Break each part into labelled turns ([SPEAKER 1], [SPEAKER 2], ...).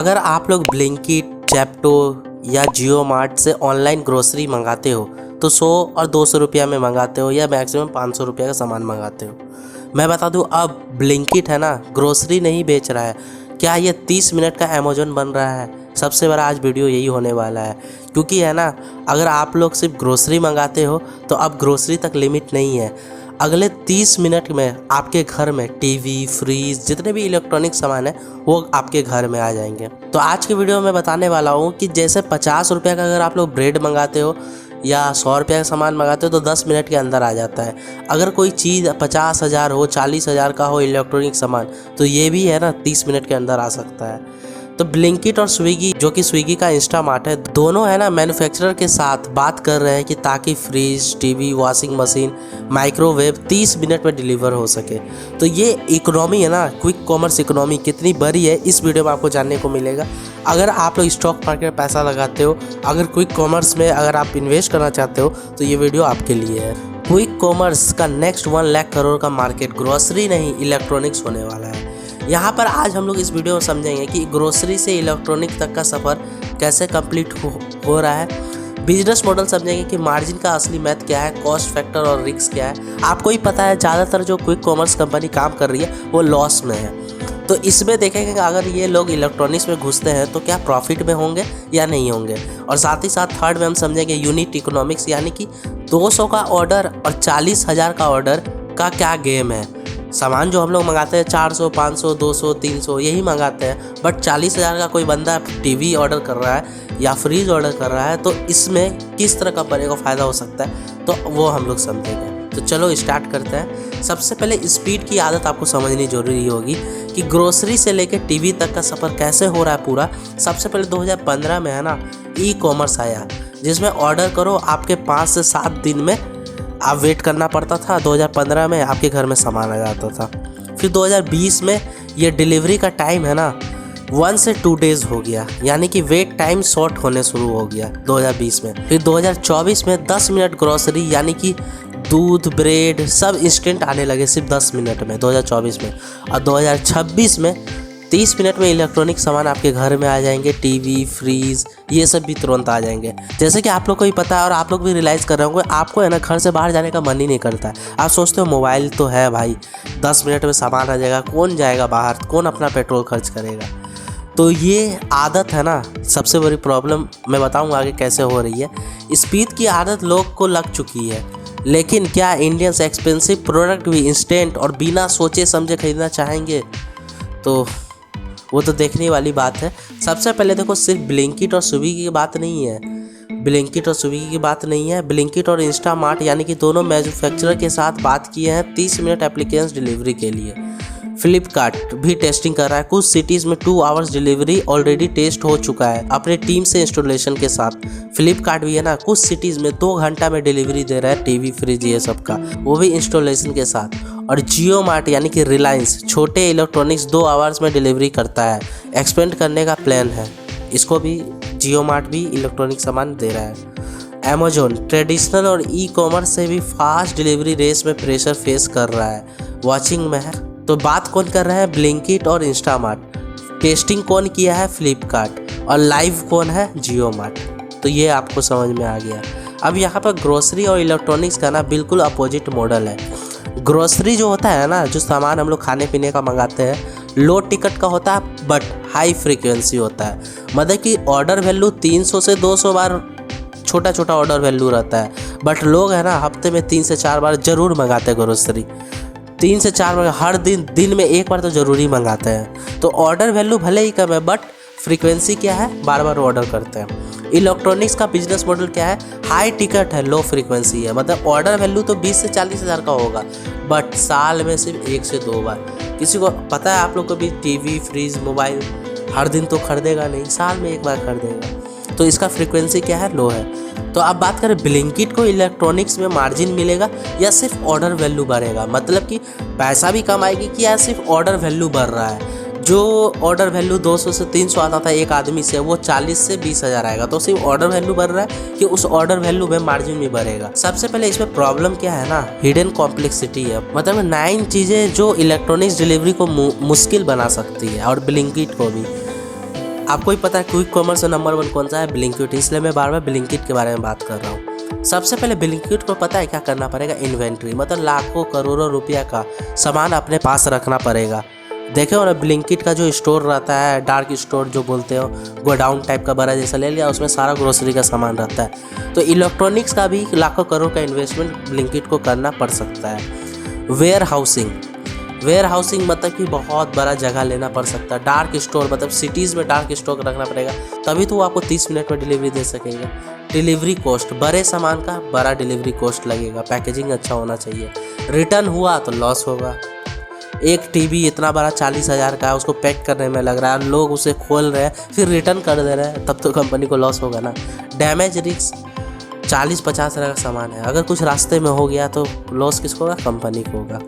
[SPEAKER 1] अगर आप लोग ब्लिंकिट, जेप्टो या जियो मार्ट से ऑनलाइन ग्रोसरी मंगाते हो तो 100 और 200 रुपया में मंगाते हो या मैक्सिमम 500 रुपया का सामान मंगाते हो। मैं बता दूं, अब ब्लिंकिट है ना, ग्रोसरी नहीं बेच रहा है। क्या ये 30 मिनट का अमेज़न बन रहा है? सबसे बड़ा आज वीडियो यही होने वाला है, क्योंकि है ना, अगर आप लोग सिर्फ ग्रोसरी मंगाते हो तो अब ग्रोसरी तक लिमिट नहीं है। अगले 30 मिनट में आपके घर में टीवी, फ्रीज, जितने भी इलेक्ट्रॉनिक सामान है वो आपके घर में आ जाएंगे। तो आज की वीडियो में बताने वाला हूँ कि जैसे 50 रुपये का अगर आप लोग ब्रेड मंगाते हो या 100 रुपये का सामान मंगाते हो तो 10 मिनट के अंदर आ जाता है। अगर कोई चीज़ 50,000 हो, 40,000 का हो इलेक्ट्रॉनिक सामान, तो ये भी है ना 30 मिनट के अंदर आ सकता है। तो ब्लिंकिट और स्विगी, जो कि स्विगी का इंस्टामार्ट है, दोनों है ना मैन्युफैक्चरर के साथ बात कर रहे हैं कि ताकि fridge, TV, washing machine, microwave 30 minute में डिलीवर हो सके। तो ये इकोनॉमी है ना, क्विक कॉमर्स इकोनॉमी कितनी बड़ी है, इस वीडियो में आपको जानने को मिलेगा। अगर आप लोग स्टॉक मार्केट में पैसा लगाते हो, अगर क्विक कॉमर्स में अगर आप इन्वेस्ट करना चाहते हो तो ये वीडियो आपके लिए है। क्विक कॉमर्स का नेक्स्ट 1 लाख करोड़ का मार्केट ग्रोसरी नहीं, इलेक्ट्रॉनिक्स होने वाला है। यहाँ पर आज हम लोग इस वीडियो में समझेंगे कि ग्रोसरी से इलेक्ट्रॉनिक तक का सफ़र कैसे कंप्लीट हो रहा है। बिजनेस मॉडल समझेंगे कि मार्जिन का असली मैथ क्या है, कॉस्ट फैक्टर और रिस्क क्या है। आपको ही पता है ज़्यादातर जो क्विक कॉमर्स कंपनी काम कर रही है वो लॉस में है। तो इसमें देखेंगे कि अगर ये लोग इलेक्ट्रॉनिक्स में घुसते हैं तो क्या प्रॉफिट में होंगे या नहीं होंगे। और साथ ही साथ थर्ड में हम समझेंगे यूनिट इकोनॉमिक्स, यानी कि 200 का ऑर्डर और 40,000 का ऑर्डर का क्या गेम है। सामान जो हम लोग मंगाते हैं 400, 500, 200, 300 यही मंगाते हैं, बट 40,000 का कोई बंदा टीवी ऑर्डर कर रहा है या फ्रिज ऑर्डर कर रहा है, तो इसमें किस तरह का बड़े को फ़ायदा हो सकता है, तो वो हम लोग समझेंगे। तो चलो स्टार्ट करते हैं। सबसे पहले स्पीड की आदत आपको समझनी जरूरी होगी कि ग्रोसरी से लेकर टीवी तक का सफ़र कैसे हो रहा है पूरा। सबसे पहले 2015 में है ना ई कॉमर्स आया, जिसमें ऑर्डर करो आपके 5 से 7 दिन में आप वेट करना पड़ता था। 2015 में आपके घर में सामान आ जाता था। फिर 2020 में ये डिलीवरी का टाइम है ना 1 से 2 डेज़ हो गया, यानी कि वेट टाइम शॉर्ट होने शुरू हो गया 2020 में। फिर 2024 में 10 मिनट ग्रोसरी, यानी कि दूध, ब्रेड सब इंस्टेंट आने लगे सिर्फ 10 मिनट में 2024 में। और 2026 में 30 मिनट में इलेक्ट्रॉनिक सामान आपके घर में आ जाएंगे। टीवी, फ्रीज ये सब भी तुरंत आ जाएंगे। जैसे कि आप लोग को ही पता है और आप लोग भी रियलाइज़ कर रहे होंगे, आपको है ना घर से बाहर जाने का मन ही नहीं करता है। आप सोचते हो मोबाइल तो है भाई, 10 मिनट में सामान आ जाएगा, कौन जाएगा बाहर, कौन अपना पेट्रोल खर्च करेगा। तो ये आदत है ना सबसे बड़ी प्रॉब्लम, मैं बताऊँगा आगे कैसे हो रही है। स्पीड की आदत लोग को लग चुकी है, लेकिन क्या इंडियंस एक्सपेंसिव प्रोडक्ट भी इंस्टेंट और बिना सोचे समझे खरीदना चाहेंगे? तो वो तो देखने वाली बात है। सबसे पहले देखो, सिर्फ ब्लिंकिट और स्विगी की बात नहीं है। ब्लिंकिट और स्विगी की बात नहीं है, ब्लिंकिट और इंस्टामार्ट यानी कि दोनों मैन्युफैक्चरर के साथ बात किए हैं 30 मिनट एप्लीकेंस डिलीवरी के लिए। फ्लिपकार्ट भी टेस्टिंग कर रहा है। कुछ सिटीज़ में 2 आवर्स डिलीवरी ऑलरेडी टेस्ट हो चुका है अपने टीम से इंस्टॉलेशन के साथ। फ्लिपकार्ट भी है ना कुछ सिटीज़ में 2 घंटा में डिलीवरी दे रहा है टीवी, फ्रिज ये सब का, वो भी इंस्टॉलेशन के साथ। और जियो मार्ट यानी कि रिलायंस छोटे इलेक्ट्रॉनिक्स 2 आवर्स में डिलीवरी करता है। एक्सपेंड करने का प्लान है, इसको भी जियो मार्ट भी इलेक्ट्रॉनिक सामान दे रहा है। अमेज़न ट्रेडिशनल और ई कॉमर्स से भी फास्ट डिलीवरी रेस में प्रेशर फेस कर रहा है, वॉचिंग में है। तो बात कौन कर रहा है? ब्लिंकिट और इंस्टामार्ट। टेस्टिंग कौन किया है? फ्लिपकार्ट। और लाइव कौन है? जियो मार्ट। तो ये आपको समझ में आ गया। अब यहाँ पर ग्रोसरी और इलेक्ट्रॉनिक्स का ना बिल्कुल अपोजिट मॉडल है। ग्रोसरी जो होता है ना, जो सामान हम लोग खाने पीने का मंगाते हैं, लो टिकट का होता है बट हाई फ्रीक्वेंसी होता है। मतलब कि ऑर्डर वैल्यू 300 से 200 बार छोटा छोटा ऑर्डर वैल्यू रहता है, बट लोग है ना हफ्ते में 3 से 4 बार ज़रूर मंगाते हैं ग्रोसरी। 3 से 4 बार हर दिन में 1 बार तो ज़रूरी मंगाते हैं। तो ऑर्डर वैल्यू भले ही कम है बट फ्रीक्वेंसी क्या है, बार बार ऑर्डर करते हैं। इलेक्ट्रॉनिक्स का बिजनेस मॉडल क्या है? हाई टिकट है, लो फ्रीक्वेंसी है। मतलब ऑर्डर वैल्यू तो 20 से 40,000 का होगा, बट साल में सिर्फ 1 से 2 बार। किसी को पता है, आप लोग को भी टीवी, फ्रिज, मोबाइल हर दिन तो खरीदेगा नहीं, साल में 1 बार खरीदेगा। तो इसका फ्रीक्वेंसी क्या है? लो है। तो अब बात करें ब्लिंकिट को इलेक्ट्रॉनिक्स में मार्जिन मिलेगा या सिर्फ ऑर्डर वैल्यू बढ़ेगा? मतलब कि पैसा भी कम आएगी कि या सिर्फ ऑर्डर वैल्यू बढ़ रहा है। जो ऑर्डर वैल्यू 200 से 300 आता था एक आदमी से, वो 40 से 20,000 आएगा। तो सिर्फ ऑर्डर वैल्यू बढ़ रहा है कि उस ऑर्डर वैल्यू में मार्जिन भी बढ़ेगा? सबसे पहले इसमें प्रॉब्लम क्या है ना, हिडन कॉम्प्लेक्सिटी है। मतलब 9 चीज़ें जो इलेक्ट्रॉनिक्स डिलीवरी को मुश्किल बना सकती है, और ब्लिंकिट को भी। आपको ही पता है क्विक कॉमर्स में नंबर 1 कौन सा है? ब्लिंकिट। इसलिए मैं बार बार ब्लिंकिट के बारे में बात कर रहा हूँ। सबसे पहले ब्लिंकिट को पता है क्या करना पड़ेगा? इन्वेंट्री, मतलब लाखों करोड़ों रुपया का सामान अपने पास रखना पड़ेगा। देखे हो ना, ब्लिंकिट का जो स्टोर रहता है, डार्क स्टोर जो बोलते हो, गोडाउन टाइप का बड़ा जैसा ले लिया, उसमें सारा ग्रोसरी का सामान रहता है। तो इलेक्ट्रॉनिक्स का भी लाखों करोड़ का इन्वेस्टमेंट ब्लिंकिट को करना पड़ सकता है। वेयर हाउसिंग मतलब कि बहुत बड़ा जगह लेना पड़ सकता है। डार्क स्टोर मतलब सिटीज़ में डार्क स्टोर रखना पड़ेगा, तभी तो वो आपको 30 मिनट में डिलीवरी दे सकेगा। डिलीवरी कॉस्ट, बड़े सामान का बड़ा डिलीवरी कॉस्ट लगेगा। पैकेजिंग अच्छा होना चाहिए। रिटर्न हुआ तो लॉस होगा। एक टीवी इतना बड़ा 40,000 का है, उसको पैक करने में लग रहा है, लोग उसे खोल रहे हैं फिर रिटर्न कर दे रहे हैं, तब तो कंपनी को लॉस होगा ना। डैमेज रिस्क, 40-50 हज़ार का सामान है, अगर कुछ रास्ते में हो गया तो लॉस किसको होगा? कंपनी को होगा।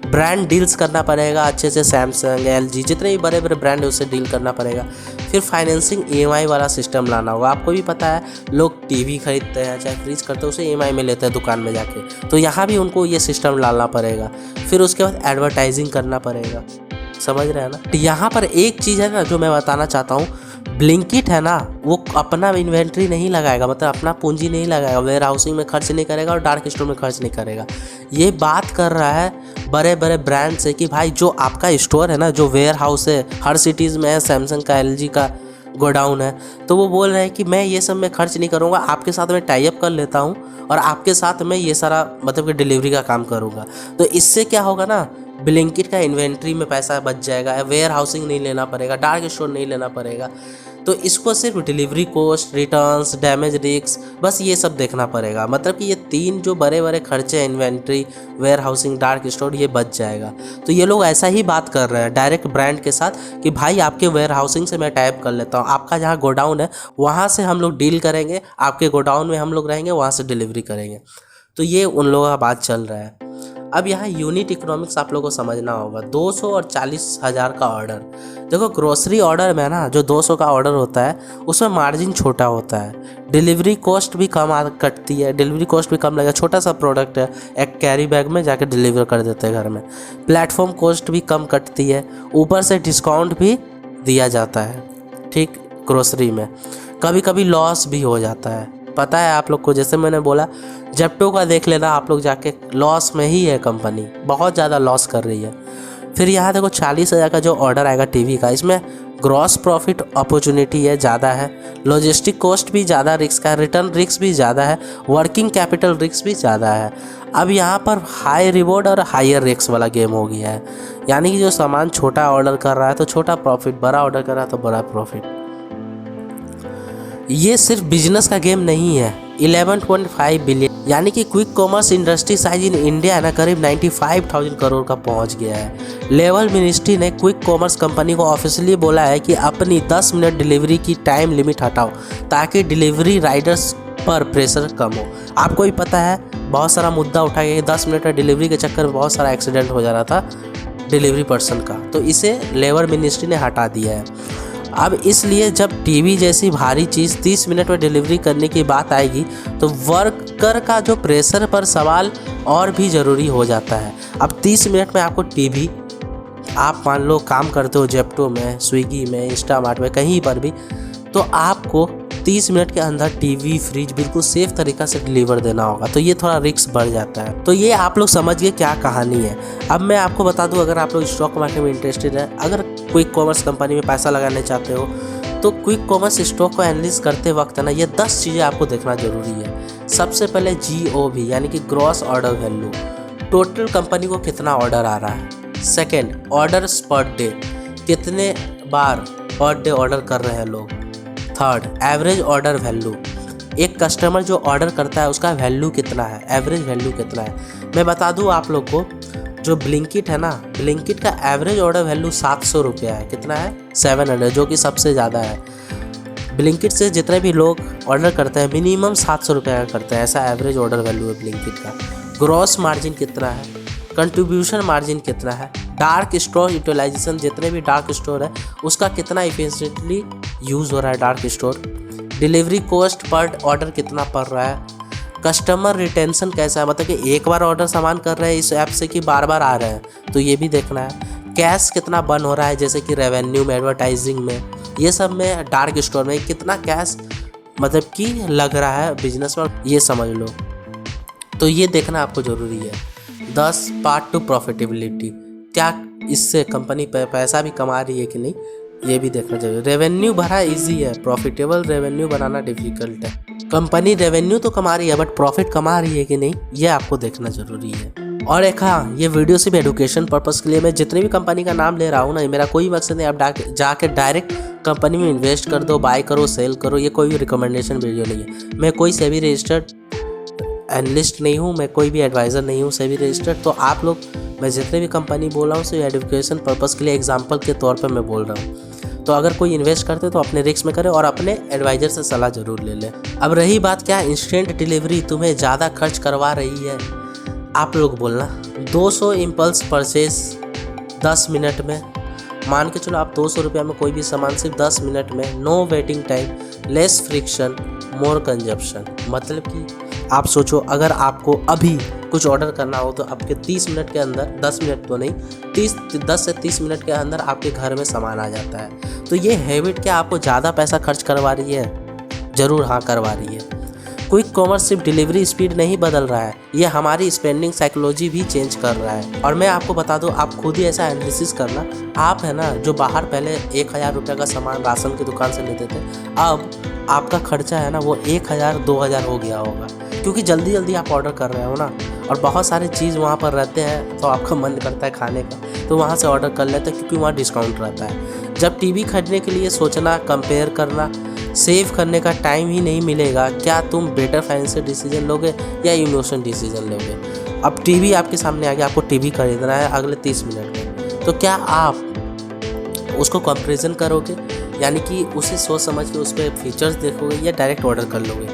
[SPEAKER 1] ब्रांड डील्स करना पड़ेगा अच्छे से, सैमसंग, एलजी, जितने भी बड़े बड़े ब्रांड है उससे डील करना पड़ेगा। फिर फाइनेंसिंग, ईएमआई वाला सिस्टम लाना होगा। आपको भी पता है लोग टीवी खरीदते हैं चाहे फ्रिज करते हैं, उसे ईएमआई में लेते हैं दुकान में जाके, तो यहाँ भी उनको ये सिस्टम लाना पड़ेगा। फिर उसके बाद एडवर्टाइजिंग करना पड़ेगा। समझ रहे हैं ना? यहाँ पर एक चीज़ है ना जो मैं बताना चाहता हूँ, ब्लिंकिट है ना, वो अपना इन्वेंट्री नहीं लगाएगा, मतलब अपना पूंजी नहीं लगाएगा, वेयर हाउसिंग में खर्च नहीं करेगा और डार्क स्टोर में खर्च नहीं करेगा। ये बात कर रहा है बड़े बड़े ब्रांड से कि भाई जो आपका स्टोर है ना, जो वेयर हाउस है, हर सिटीज़ में है, सैमसंग का, एलजी का गोडाउन है, तो वो बोल रहे हैं कि मैं ये सब में खर्च नहीं करूँगा, आपके साथ मैं टाई अप कर लेता हूँ और आपके साथ मैं ये सारा मतलब कि डिलीवरी का काम करूँगा। तो इससे क्या होगा ना, ब्लिंकिट का इन्वेंट्री में पैसा बच जाएगा, वेयर हाउसिंग नहीं लेना पड़ेगा, डार्क स्टोर नहीं लेना पड़ेगा। तो इसको सिर्फ delivery cost, returns, damage risk, बस ये सब देखना पड़ेगा। मतलब कि ये 3 जो बड़े बड़े खर्चे हैं, inventory, warehousing, dark store, ये बच जाएगा। तो ये लोग ऐसा ही बात कर रहे हैं डायरेक्ट ब्रांड के साथ कि भाई आपके वेयर हाउसिंग से मैं टाइप कर लेता हूँ, आपका जहाँ गोडाउन है वहाँ से हम लोग डील करेंगे, आपके गोडाउन में हम लोग रहेंगे, वहाँ से डिलीवरी करेंगे। तो ये उन लोगों का बात चल रहा है। अब यहाँ यूनिट इकोनॉमिक्स आप लोगों को समझना होगा। 200 और 40,000 का ऑर्डर, देखो ग्रोसरी ऑर्डर में ना जो 200 का ऑर्डर होता है उसमें मार्जिन छोटा होता है, डिलीवरी कॉस्ट भी कम कटती है, डिलीवरी कॉस्ट भी कम लगेगा। छोटा सा प्रोडक्ट है, एक कैरी बैग में जाके डिलीवर कर देते हैं घर में। प्लेटफॉर्म कॉस्ट भी कम कटती है, ऊपर से डिस्काउंट भी दिया जाता है। ठीक, ग्रोसरी में कभी कभी लॉस भी हो जाता है, पता है आप लोग को। जैसे मैंने बोला जेप्टो का देख लेना आप लोग जाके, लॉस में ही है कंपनी, बहुत ज़्यादा लॉस कर रही है। फिर यहाँ देखो 40,000 का जो ऑर्डर आएगा टीवी का, इसमें ग्रॉस प्रॉफिट अपॉर्चुनिटी है ज़्यादा है, लॉजिस्टिक कॉस्ट भी ज़्यादा रिस्क है, रिटर्न रिस्क भी ज़्यादा है, वर्किंग कैपिटल रिस्क भी ज़्यादा है। अब यहाँ पर हाई रिवॉर्ड और हायर रिस्क वाला गेम हो गया है, यानी कि जो सामान छोटा ऑर्डर कर रहा है तो छोटा प्रॉफिट, बड़ा ऑर्डर कर रहा है तो बड़ा प्रॉफिट। ये सिर्फ बिजनेस का गेम नहीं है। 11.5 बिलियन यानी कि quick commerce industry size in India ना करीब 95,000 करोड़ का पहुंच गया है। लेवल मिनिस्ट्री ने क्विक कॉमर्स कंपनी को ऑफिशियली बोला है कि अपनी 10 मिनट डिलीवरी की टाइम लिमिट हटाओ ताकि डिलीवरी राइडर्स पर प्रेशर कम हो। आपको ही पता है बहुत सारा मुद्दा उठाया गया, 10 मिनट डिलीवरी के चक्कर में बहुत सारा एक्सीडेंट हो जा रहा था डिलीवरी पर्सन का, तो इसे लेबर मिनिस्ट्री ने हटा दिया है। अब इसलिए जब टीवी जैसी भारी चीज़ 30 मिनट में डिलीवरी करने की बात आएगी तो वर्कर का जो प्रेशर पर सवाल और भी ज़रूरी हो जाता है। अब 30 मिनट में आपको टीवी, आप मान लो काम करते हो जेप्टो में, स्विगी में, इंस्टामार्ट में, कहीं पर भी, तो आपको 30 मिनट के अंदर टीवी, फ्रिज बिल्कुल सेफ तरीक़ा से डिलीवर देना होगा, तो ये थोड़ा रिस्क बढ़ जाता है। तो ये आप लोग समझ गए क्या कहानी है। अब मैं आपको बता दूं, अगर आप लोग स्टॉक मार्केट में इंटरेस्टेड है, अगर क्विक कॉमर्स कंपनी में पैसा लगाना चाहते हो, तो क्विक कॉमर्स स्टॉक को एनालिसिस करते वक्त है ना, ये 10 चीज़ें आपको देखना जरूरी है। सबसे पहले GOV यानी कि gross order value, total company को कितना ऑर्डर आ रहा है। सेकेंड, ऑर्डर्स पर डे, कितने बार पर डे ऑर्डर कर रहे हैं लोग। थर्ड, एवरेज ऑर्डर वैल्यू, एक कस्टमर जो ऑर्डर करता है उसका वैल्यू कितना है, एवरेज वैल्यू कितना है। मैं बता दूं आप लोग को, जो ब्लिंकिट है ना, ब्लिंकिट का एवरेज ऑर्डर वैल्यू 700 रुपया है। कितना है? 700, जो कि सबसे ज़्यादा है। ब्लिंकिट से जितने भी लोग ऑर्डर करते हैं मिनिमम 700 रुपये का करते हैं, ऐसा एवरेज ऑर्डर वैल्यू है ब्लिंकिट का। ग्रॉस मार्जिन कितना है, कंट्रीब्यूशन मार्जिन कितना है, डार्क स्टोर यूटिलाइजेशन, जितने भी डार्क स्टोर है उसका कितना इफिशिएंटली यूज़ हो रहा है dark store, delivery cost per order कितना पड़ रहा है, कस्टमर रिटेंशन कैसा है, मतलब कि एक बार ऑर्डर सामान कर रहे हैं इस ऐप से कि बार बार आ रहे हैं, तो ये भी देखना है। कैश कितना बर्न हो रहा है, जैसे कि रेवेन्यू में, एडवर्टाइजिंग में, ये सब में डार्क स्टोर में कितना कैश मतलब कि लग रहा है बिजनेस में, ये समझ लो। तो ये देखना आपको ज़रूरी है। 10 पार्ट टू प्रॉफिटेबिलिटी, क्या इससे कंपनी पैसा भी कमा रही है कि नहीं, ये भी देखना चाहिए। रेवेन्यू भरा इजी है, प्रॉफिटेबल रेवेन्यू बनाना डिफिकल्ट है। कंपनी रेवेन्यू तो कमा रही है बट प्रॉफिट कमा रही है कि नहीं, ये आपको देखना ज़रूरी है। और एक हाँ, ये वीडियो सिर्फ एडुकेशन पर्पज़ के लिए, मैं जितनी भी कंपनी का नाम ले रहा हूँ ना, मेरा कोई मकसद नहीं आप जाके डायरेक्ट कंपनी में इन्वेस्ट कर दो, बाय करो, सेल करो, ये कोई भी रिकमेंडेशन वीडियो नहीं है। मैं कोई सेबी रजिस्टर्ड एनालिस्ट नहीं हूँ, मैं कोई भी एडवाइज़र नहीं हूँ सेबी रजिस्टर्ड। तो आप लोग, मैं जितने भी कंपनी बोल रहा हूँ सिर्फ एजुकेशन पर्पज़ के लिए, एग्जाम्पल के तौर पर मैं बोल रहा हूँ। तो अगर कोई इन्वेस्ट करते तो अपने रिस्क में करे और अपने एडवाइज़र से सलाह ज़रूर ले लें। अब रही बात क्या इंस्टेंट डिलीवरी तुम्हें ज़्यादा खर्च करवा रही है, आप लोग बोलना। 200 इम्पल्स परचेज 10 मिनट में, मान के चलो आप 200 रुपया में कोई भी सामान सिर्फ 10 मिनट में, no waiting time, less friction, more consumption. मतलब कि आप सोचो अगर आपको अभी कुछ ऑर्डर करना हो तो आपके 30 मिनट के अंदर, 10 मिनट तो नहीं, 10 से 30 मिनट के अंदर आपके घर में सामान आ जाता है। तो ये हैबिट क्या आपको ज़्यादा पैसा खर्च करवा रही है? ज़रूर हाँ करवा रही है। क्विक कॉमर्स सिर्फ डिलीवरी स्पीड नहीं बदल रहा है, ये हमारी स्पेंडिंग साइकोलॉजी भी चेंज कर रहा है। और मैं आपको बता दूं, आप खुद ही ऐसा एनालिसिस करना। आप है ना, जो बाहर पहले 1000 रुपये का सामान राशन की दुकान से लेते थे, अब आपका खर्चा है ना वो 1000 2000 हो गया होगा, क्योंकि जल्दी जल्दी आप ऑर्डर कर रहे हो ना, और बहुत सारे चीज़ वहाँ पर रहते हैं तो आपका मन करता है खाने का, तो वहाँ से ऑर्डर कर लेते हैं क्योंकि वहाँ डिस्काउंट रहता है। जब टीवी खरीदने के लिए सोचना, कंपेयर करना, सेव करने का टाइम ही नहीं मिलेगा, क्या तुम बेटर फाइनेंशियल डिसीजन लोगे या इमोशनल डिसीजन लोगे? अब टीवी आपके सामने आ गया, आपको टीवी खरीदना है अगले 30 मिनट में, तो क्या आप उसको कंपैरिजन करोगे, यानी कि उसे सोच समझ के उस पर फीचर्स देखोगे या डायरेक्ट ऑर्डर कर लोगे?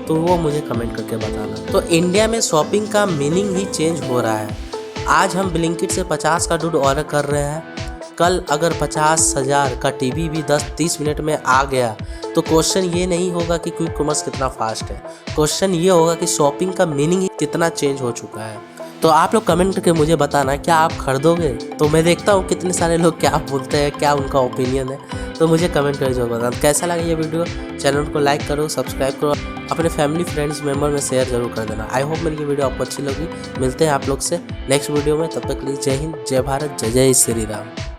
[SPEAKER 1] तो वो मुझे कमेंट करके बताना। तो इंडिया में शॉपिंग का मीनिंग ही चेंज हो रहा है। आज हम ब्लिंकिट से 50 का दूध ऑर्डर कर रहे हैं, कल अगर 50,000 का टीवी भी 10-30 मिनट में आ गया तो क्वेश्चन ये नहीं होगा कि क्विक कॉमर्स कितना फास्ट है, क्वेश्चन ये होगा कि शॉपिंग का मीनिंग ही कितना चेंज हो चुका है। तो आप लोग कमेंट करके मुझे बताना, क्या आप खरीदोगे? तो मैं देखता हूँ कितने सारे लोग क्या बोलते हैं, क्या उनका ओपिनियन है, तो मुझे कमेंट करके जरूर बताना। कैसा लगा ये वीडियो? चैनल को लाइक करो, सब्सक्राइब करो, अपने फैमिली फ्रेंड्स मेंबर में शेयर जरूर कर देना। आई होप मेरी ये वीडियो आपको अच्छी लगी। मिलते हैं आप लोग से नेक्स्ट वीडियो में, तब तक के लिए जय हिंद, जय भारत, जय जय श्री राम।